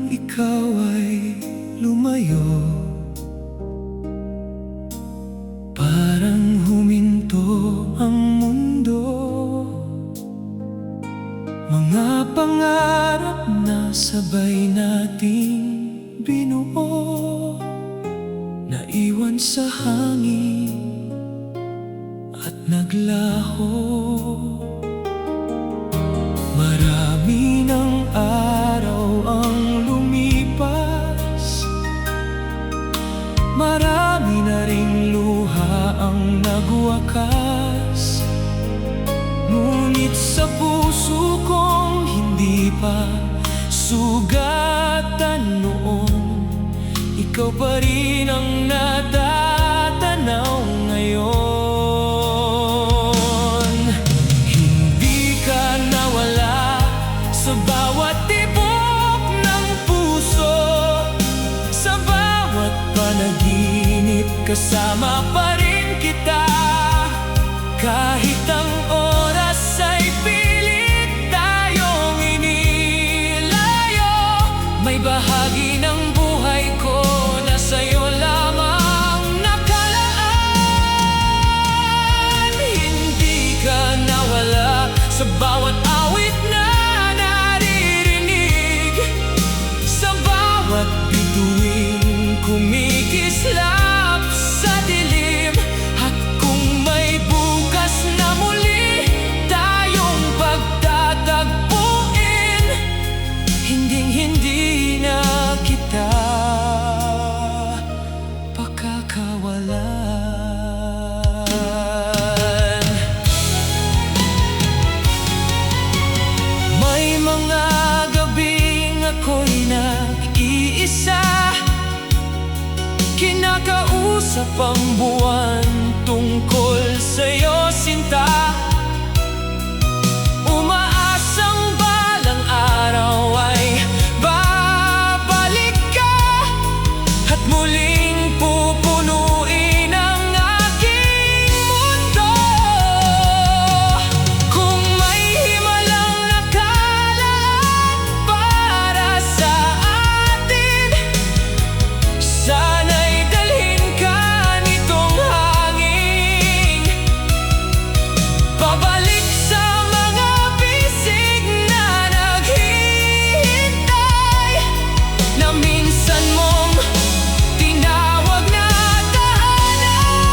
ikaw ay lumayo, parang huminto ang mundo. Mga pangarap na sabay nating binuo, naiwan sa hangin at naglaho. Marami ng araw ang lumipas, marami na ring luha ang nagwakas. Ngunit sa puso kong hindi pa sugatan noon, ikaw pa rin ang natatanaw ngayon. Hindi ka nawala sa bawat tibok ng puso, sa bawat panaginip kasama pa rin kita. Kahit ang oras ay pilit tayong inilayo, may bahagi ng buhay ko na sa'yo lamang nakalaan. Hindi ka nawala sa bawat awit na naririnig, sa bawat bituing kumikislap sa dilim. At kung may bukas na muli tayong pagtatagpuin, hinding-hindi na kita pakakawalan. May mga gabing ako'y nag-iisa, kinakausap ang buwan tungkol sa'yo, sinta. Umaasang balang araw ay babalik ka at muling pupunuin ang aking mundo. Kung may himalang nakalaan para sa atin, sana'y dalhin ka nitong hangin, pabalik sa mga bisig na naghihintay, na minsan mong tinawag na tahanan.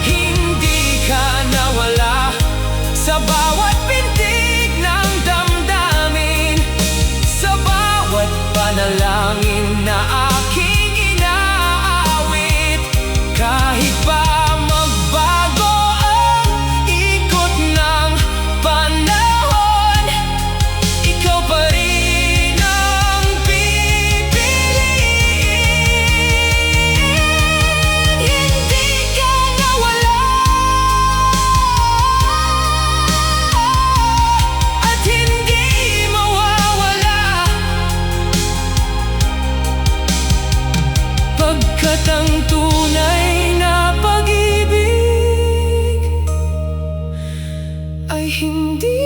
Hindi ka nawala sa bawat pintig ng damdamin, sa bawat panalangin na aking inaawit. Kahit pa magbago ang ikot ng panahon, ikaw pa rin ang pipiliin. Hindi ka nawala at hindi mawawala, pagkat ang tunay na pag-ibig ay hindi